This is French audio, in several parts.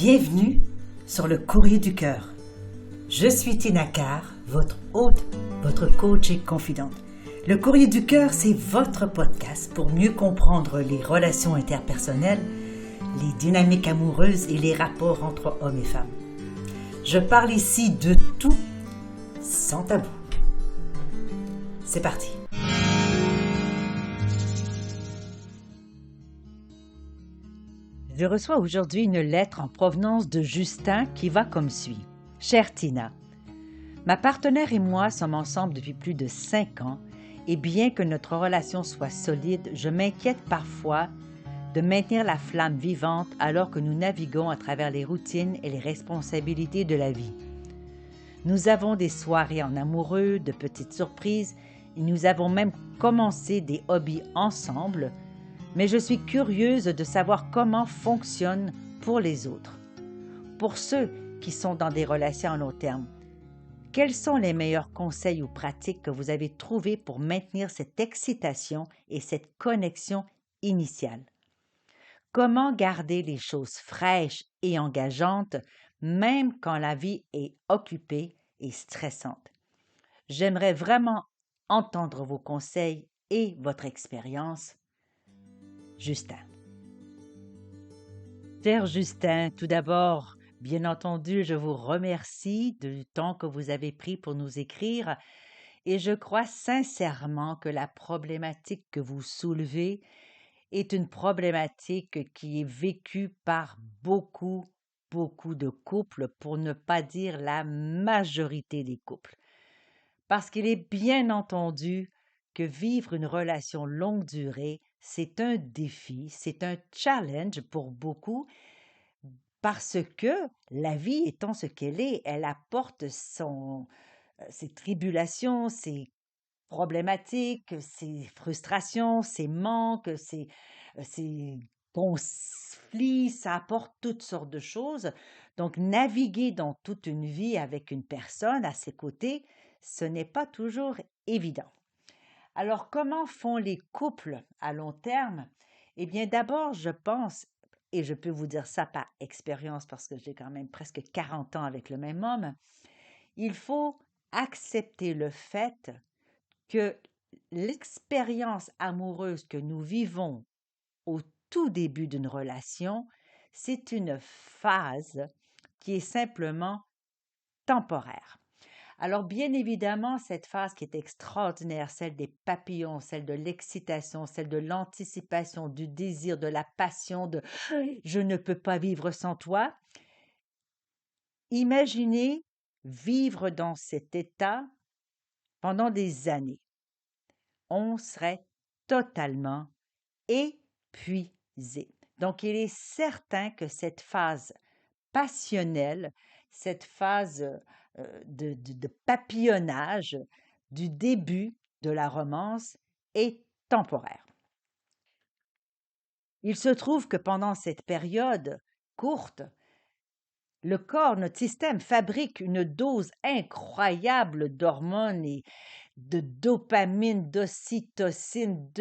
Bienvenue sur le Courrier du Cœur. Je suis Tina Carr, votre hôte, votre coach et confidente. Le Courrier du Cœur, c'est votre podcast pour mieux comprendre les relations interpersonnelles, les dynamiques amoureuses et les rapports entre hommes et femmes. Je parle ici de tout, sans tabou. C'est parti. Je reçois aujourd'hui une lettre en provenance de Justin qui va comme suit. Chère Tina, ma partenaire et moi sommes ensemble depuis plus de 5 ans et bien que notre relation soit solide, je m'inquiète parfois de maintenir la flamme vivante alors que nous naviguons à travers les routines et les responsabilités de la vie. Nous avons des soirées en amoureux, de petites surprises et nous avons même commencé des hobbies ensemble, mais je suis curieuse de savoir comment fonctionne pour les autres. Pour ceux qui sont dans des relations à long terme, quels sont les meilleurs conseils ou pratiques que vous avez trouvés pour maintenir cette excitation et cette connexion initiale? Comment garder les choses fraîches et engageantes, même quand la vie est occupée et stressante? J'aimerais vraiment entendre vos conseils et votre expérience. Justin. Cher Justin, tout d'abord, bien entendu, je vous remercie du temps que vous avez pris pour nous écrire et je crois sincèrement que la problématique que vous soulevez est une problématique qui est vécue par beaucoup de couples, pour ne pas dire la majorité des couples. Parce qu'il est bien entendu que vivre une relation longue durée, c'est un défi, c'est un challenge pour beaucoup, parce que la vie étant ce qu'elle est, elle apporte ses tribulations, ses problématiques, ses frustrations, ses manques, ses conflits, ça apporte toutes sortes de choses. Donc, naviguer dans toute une vie avec une personne à ses côtés, ce n'est pas toujours évident. Alors, comment font les couples à long terme? Eh bien, d'abord, je pense, et je peux vous dire ça par expérience parce que j'ai quand même presque 40 ans avec le même homme, il faut accepter le fait que l'expérience amoureuse que nous vivons au tout début d'une relation, c'est une phase qui est simplement temporaire. Alors, bien évidemment, cette phase qui est extraordinaire, celle des papillons, celle de l'excitation, celle de l'anticipation, du désir, de la passion, de je ne peux pas vivre sans toi. Imaginez vivre dans cet état pendant des années. On serait totalement épuisé. Donc, il est certain que cette phase passionnelle, cette phase de papillonnage du début de la romance est temporaire. Il se trouve que pendant cette période courte, le corps, notre système, fabrique une dose incroyable d'hormones et de dopamine, d'ocytocine,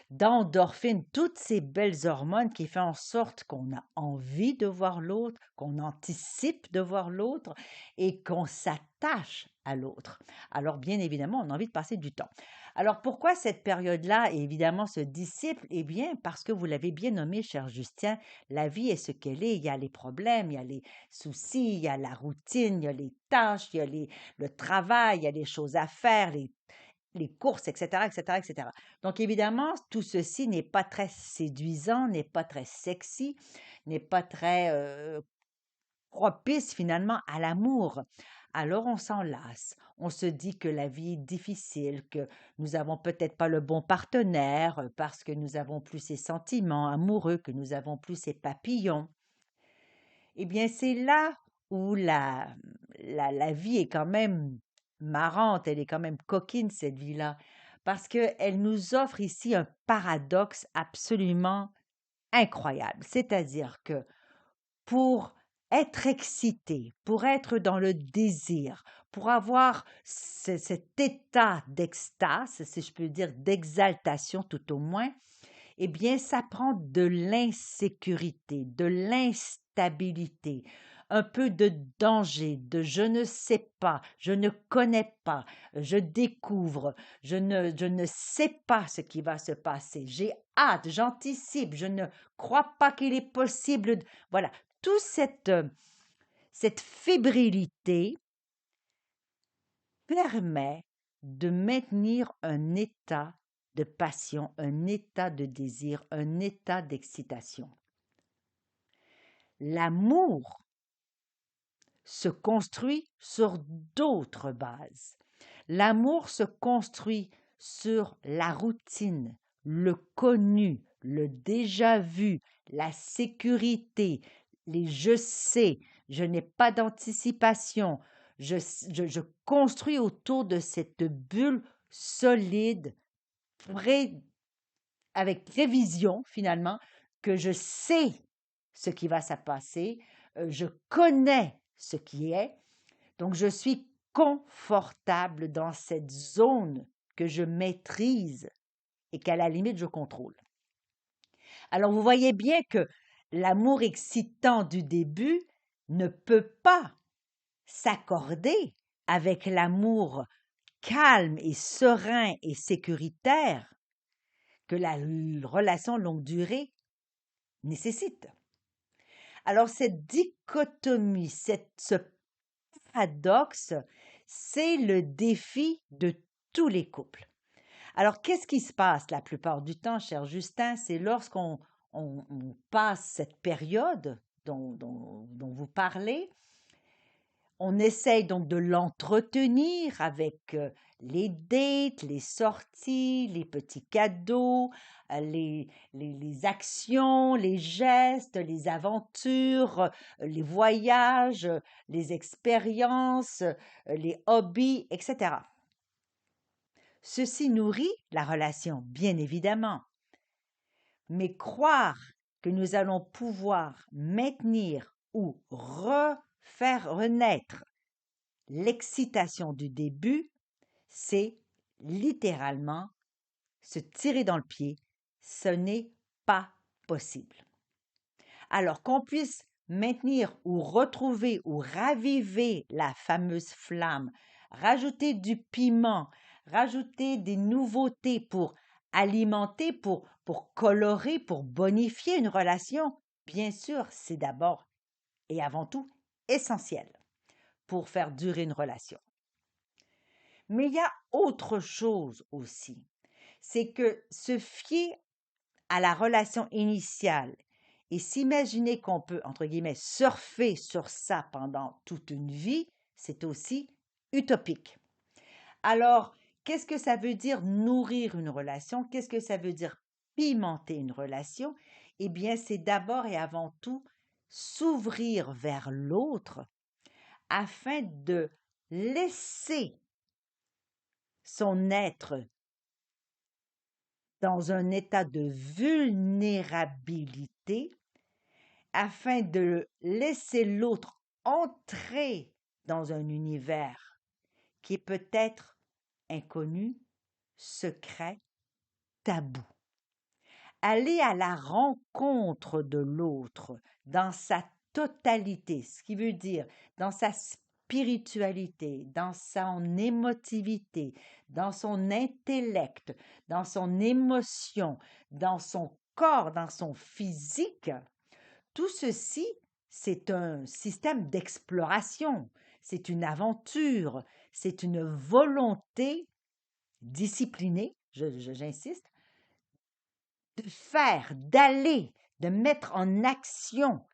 d'endorphine, toutes ces belles hormones qui font en sorte qu'on a envie de voir l'autre, qu'on anticipe de voir l'autre et qu'on s'attache à l'autre. Alors, bien évidemment, on a envie de passer du temps. Alors, pourquoi cette période-là, évidemment, se dissipe? Eh bien, parce que vous l'avez bien nommé, cher Justin, la vie est ce qu'elle est. Il y a les problèmes, il y a les soucis, il y a la routine, il y a les tâches, il y a le travail, il y a les choses à faire, les courses, etc., etc., etc. Donc, évidemment, tout ceci n'est pas très séduisant, n'est pas très sexy, n'est pas très propice finalement à l'amour. Alors, on s'en lasse. On se dit que la vie est difficile, que nous n'avons peut-être pas le bon partenaire parce que nous avons plus ces sentiments amoureux, que nous avons plus ces papillons. Eh bien, c'est là où la vie est quand même marrante, elle est quand même coquine, cette vie-là, parce qu'elle nous offre ici un paradoxe absolument incroyable. C'est-à-dire que pour être excité, pour être dans le désir, pour avoir cet état d'extase, si je peux dire d'exaltation tout au moins, eh bien, ça prend de l'insécurité, de d'instabilité, un peu de danger, de je ne sais pas, je ne connais pas, je découvre, je ne sais pas ce qui va se passer, j'ai hâte, j'anticipe, je ne crois pas qu'il est possible. Voilà, toute cette fébrilité permet de maintenir un état de passion, un état de désir, un état d'excitation. L'amour se construit sur d'autres bases. L'amour se construit sur la routine, le connu, le déjà vu, la sécurité, les je sais, je n'ai pas d'anticipation. Je construis autour de cette bulle solide, avec prévision finalement, que je sais ce qui va se passer, je connais ce qui est, donc je suis confortable dans cette zone que je maîtrise et qu'à la limite je contrôle. Alors vous voyez bien que l'amour excitant du début ne peut pas s'accorder avec l'amour calme et serein et sécuritaire que la relation longue durée nécessite. Alors cette dichotomie, ce paradoxe, c'est le défi de tous les couples. Alors qu'est-ce qui se passe la plupart du temps, cher Justin? C'est lorsqu'on passe cette période dont vous parlez, on essaye donc de l'entretenir avec les dates, les sorties, les petits cadeaux, les actions, les gestes, les aventures, les voyages, les expériences, les hobbies, etc. Ceci nourrit la relation, bien évidemment, mais croire que nous allons pouvoir maintenir ou refaire renaître l'excitation du début, c'est littéralement se tirer dans le pied. Ce n'est pas possible. Alors qu'on puisse maintenir ou retrouver ou raviver la fameuse flamme, rajouter du piment, rajouter des nouveautés pour alimenter, pour colorer, pour bonifier une relation, bien sûr, c'est d'abord et avant tout essentiel pour faire durer une relation. Mais il y a autre chose aussi, c'est que se fier à la relation initiale et s'imaginer qu'on peut, entre guillemets, surfer sur ça pendant toute une vie, c'est aussi utopique. Alors, qu'est-ce que ça veut dire nourrir une relation? Qu'est-ce que ça veut dire pimenter une relation? Eh bien, c'est d'abord et avant tout s'ouvrir vers l'autre afin de laisser son être dans un état de vulnérabilité afin de laisser l'autre entrer dans un univers qui est peut-être inconnu, secret, tabou. Aller à la rencontre de l'autre dans sa totalité, ce qui veut dire dans sa spiritualité, dans son émotivité, dans son intellect, dans son émotion, dans son corps, dans son physique, tout ceci, c'est un système d'exploration, c'est une aventure, c'est une volonté disciplinée, j'insiste, de faire, d'aller, de mettre en action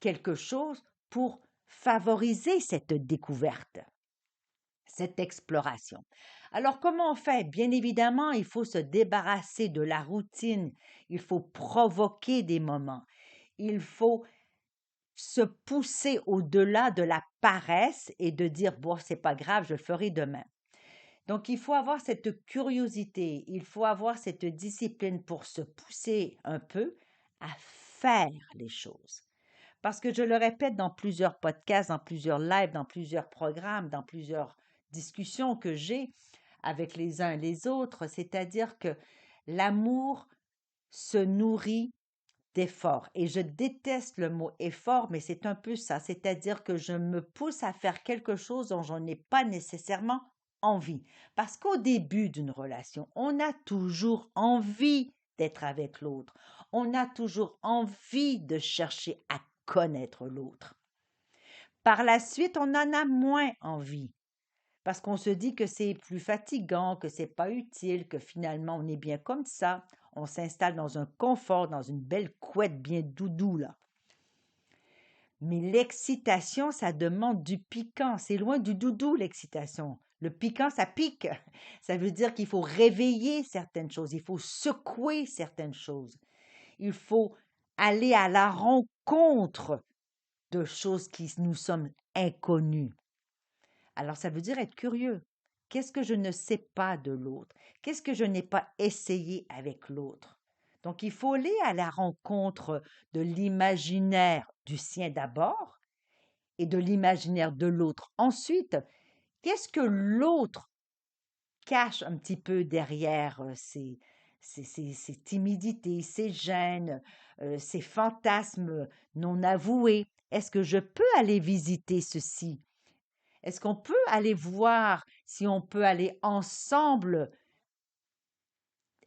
quelque chose pour favoriser cette découverte, cette exploration. Alors, comment on fait? Bien évidemment, il faut se débarrasser de la routine, il faut provoquer des moments, il faut se pousser au-delà de la paresse et de dire, bon, c'est pas grave, je le ferai demain. Donc, il faut avoir cette curiosité, il faut avoir cette discipline pour se pousser un peu à faire les choses. Parce que je le répète dans plusieurs podcasts, dans plusieurs lives, dans plusieurs programmes, dans plusieurs discussions que j'ai avec les uns et les autres, c'est-à-dire que l'amour se nourrit d'effort. Et je déteste le mot effort, mais c'est un peu ça, c'est-à-dire que je me pousse à faire quelque chose dont je n'ai pas nécessairement envie. Parce qu'au début d'une relation, on a toujours envie d'être avec l'autre. On a toujours envie de chercher à connaître l'autre. Par la suite, on en a moins envie parce qu'on se dit que c'est plus fatigant, que c'est pas utile, que finalement on est bien comme ça. On s'installe dans un confort, dans une belle couette bien doudou là. Mais l'excitation, ça demande du piquant. C'est loin du doudou, l'excitation. Le piquant, ça pique. Ça veut dire qu'il faut réveiller certaines choses, il faut secouer certaines choses. Il faut aller à la rencontre de choses qui nous sommes inconnues. Alors, ça veut dire être curieux. Qu'est-ce que je ne sais pas de l'autre? Qu'est-ce que je n'ai pas essayé avec l'autre? Donc, il faut aller à la rencontre de l'imaginaire du sien d'abord et de l'imaginaire de l'autre. Ensuite, qu'est-ce que l'autre cache un petit peu derrière ses timidités, ses gênes, ses fantasmes non avoués? Est-ce que je peux aller visiter ceci? Est-ce qu'on peut aller voir si on peut aller ensemble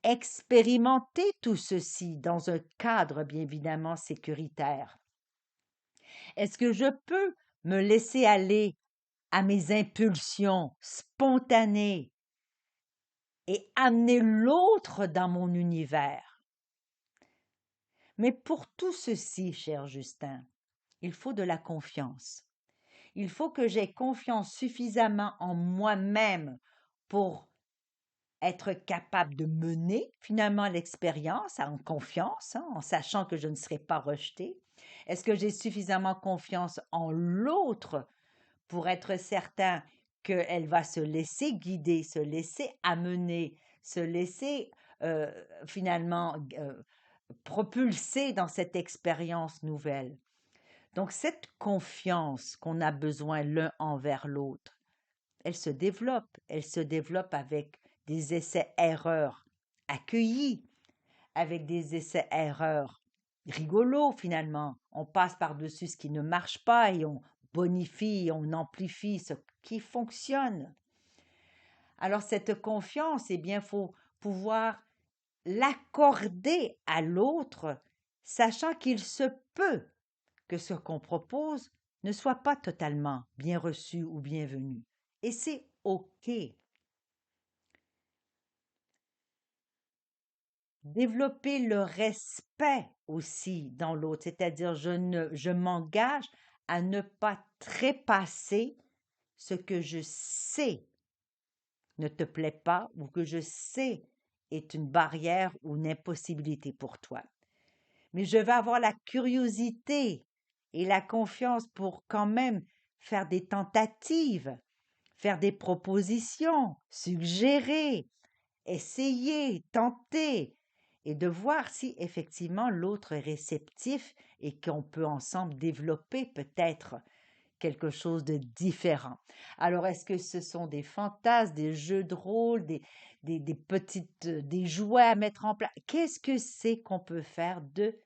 expérimenter tout ceci dans un cadre bien évidemment sécuritaire? Est-ce que je peux me laisser aller à mes impulsions spontanées et amener l'autre dans mon univers? Mais pour tout ceci, cher Justin, il faut de la confiance. Il faut que j'aie confiance suffisamment en moi-même pour être capable de mener finalement l'expérience en confiance, hein, en sachant que je ne serai pas rejetée. Est-ce que j'ai suffisamment confiance en l'autre pour être certain qu'elle va se laisser guider, se laisser amener, se laisser finalement propulser dans cette expérience nouvelle? Donc cette confiance qu'on a besoin l'un envers l'autre, elle se développe avec des essais-erreurs accueillis, avec des essais-erreurs rigolos finalement. On passe par-dessus ce qui ne marche pas et on bonifie, on amplifie ce qui fonctionne. Alors cette confiance, eh bien, il faut pouvoir l'accorder à l'autre, sachant qu'il se peut que ce qu'on propose ne soit pas totalement bien reçu ou bienvenu. Et c'est OK. Développer le respect aussi dans l'autre, c'est-à-dire je m'engage à ne pas trépasser ce que je sais ne te plaît pas ou que je sais est une barrière ou une impossibilité pour toi. Mais je vais avoir la curiosité et la confiance pour quand même faire des tentatives, faire des propositions, suggérer, essayer, tenter, et de voir si effectivement l'autre est réceptif et qu'on peut ensemble développer peut-être quelque chose de différent. Alors, est-ce que ce sont des fantasmes, des jeux de rôle, des jouets à mettre en place? Qu'est-ce que c'est qu'on peut faire de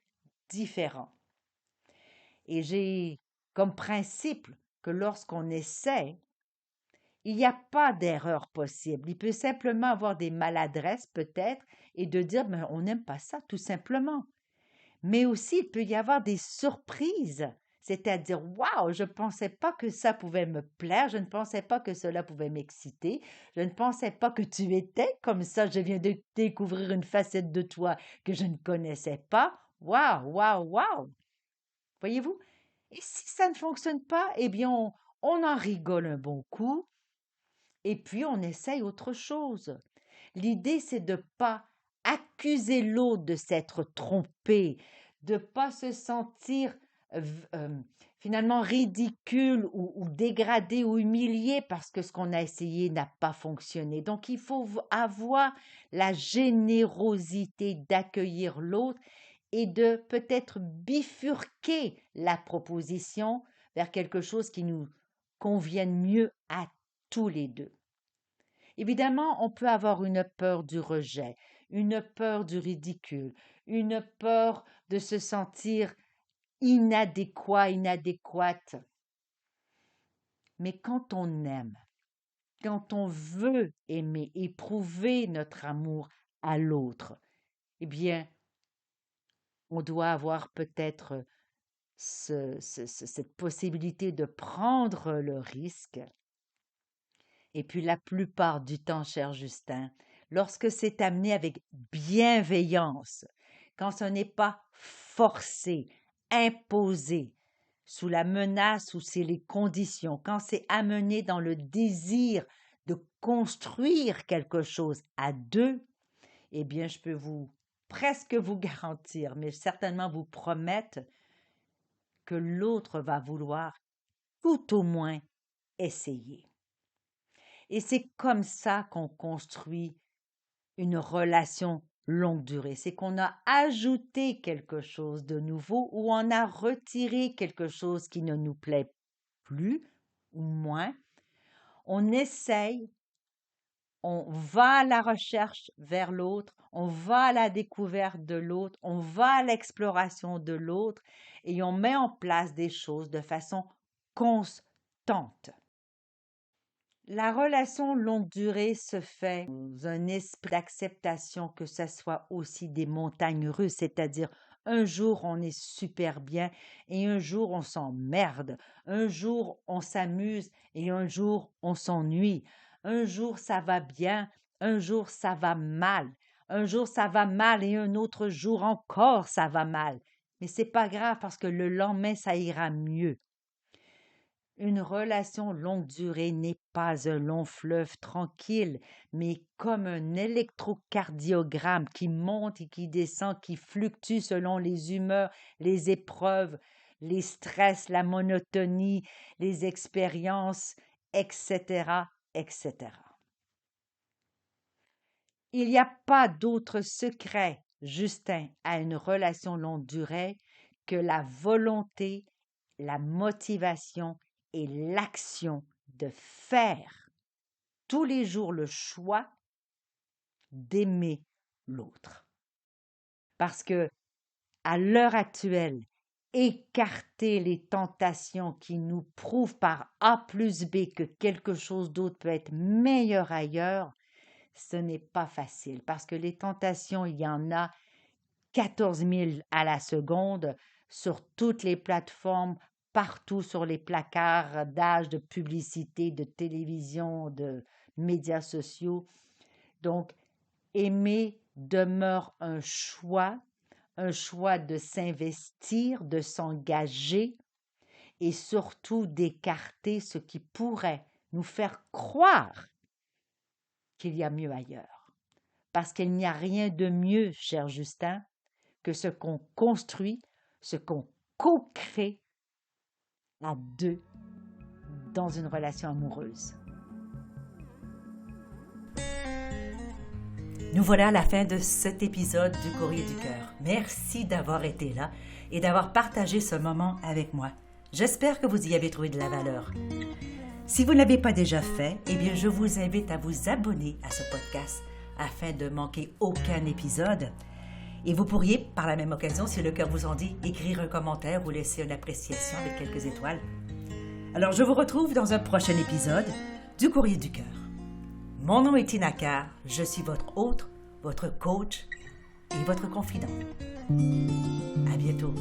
différent? Et j'ai comme principe que lorsqu'on essaie, il n'y a pas d'erreur possible. Il peut simplement avoir des maladresses peut-être et de dire, ben, on n'aime pas ça tout simplement. Mais aussi, il peut y avoir des surprises, c'est-à-dire, waouh, je ne pensais pas que ça pouvait me plaire, je ne pensais pas que cela pouvait m'exciter, je ne pensais pas que tu étais comme ça, je viens de découvrir une facette de toi que je ne connaissais pas. Waouh, waouh, waouh. Voyez-vous? Et si ça ne fonctionne pas, eh bien, on en rigole un bon coup et puis on essaye autre chose. L'idée, c'est de ne pas accuser l'autre de s'être trompé, de ne pas se sentir finalement ridicule ou dégradé ou humilié parce que ce qu'on a essayé n'a pas fonctionné. Donc, il faut avoir la générosité d'accueillir l'autre et de peut-être bifurquer la proposition vers quelque chose qui nous convienne mieux à tous les deux. Évidemment, on peut avoir une peur du rejet, une peur du ridicule, une peur de se sentir inadéquat, inadéquate. Mais quand on aime, quand on veut aimer, éprouver notre amour à l'autre, eh bien, on doit avoir peut-être cette possibilité de prendre le risque. Et puis la plupart du temps, cher Justin, lorsque c'est amené avec bienveillance, quand ce n'est pas forcé, imposé, sous la menace ou c'est les conditions, quand c'est amené dans le désir de construire quelque chose à deux, eh bien, je peux presque vous garantir, mais certainement vous promettre que l'autre va vouloir tout au moins essayer. Et c'est comme ça qu'on construit une relation longue durée. C'est qu'on a ajouté quelque chose de nouveau ou on a retiré quelque chose qui ne nous plaît plus ou moins. On essaye, on va à la recherche vers l'autre, on va à la découverte de l'autre, on va à l'exploration de l'autre et on met en place des choses de façon constante. La relation longue durée se fait dans un esprit d'acceptation que ce soit aussi des montagnes russes, c'est-à-dire un jour on est super bien et un jour on s'emmerde, un jour on s'amuse et un jour on s'ennuie, un jour ça va bien, un jour ça va mal, un jour ça va mal et un autre jour encore ça va mal. Mais c'est pas grave parce que le lendemain ça ira mieux. Une relation longue durée n'est pas un long fleuve tranquille, mais comme un électrocardiogramme qui monte et qui descend, qui fluctue selon les humeurs, les épreuves, les stress, la monotonie, les expériences, etc., etc. Il n'y a pas d'autre secret, Justin, à une relation longue durée que la volonté, la motivation et l'action de faire tous les jours le choix d'aimer l'autre. Parce que à l'heure actuelle, écarter les tentations qui nous prouvent par A plus B que quelque chose d'autre peut être meilleur ailleurs, ce n'est pas facile parce que les tentations, il y en a 14 000 à la seconde sur toutes les plateformes, partout sur les placards d'âge, de publicité, de télévision, de médias sociaux. Donc, aimer demeure un choix de s'investir, de s'engager et surtout d'écarter ce qui pourrait nous faire croire qu'il y a mieux ailleurs. Parce qu'il n'y a rien de mieux, cher Justin, que ce qu'on construit, ce qu'on co-crée à deux dans une relation amoureuse. Nous voilà à la fin de cet épisode du Courrier du Cœur. Merci d'avoir été là et d'avoir partagé ce moment avec moi. J'espère que vous y avez trouvé de la valeur. Si vous ne l'avez pas déjà fait, eh bien, je vous invite à vous abonner à ce podcast afin de manquer aucun épisode. Et vous pourriez, par la même occasion, si le cœur vous en dit, écrire un commentaire ou laisser une appréciation avec quelques étoiles. Alors, je vous retrouve dans un prochain épisode du Courrier du Cœur. Mon nom est Tina Carr, je suis votre hôte, votre coach et votre confident. À bientôt.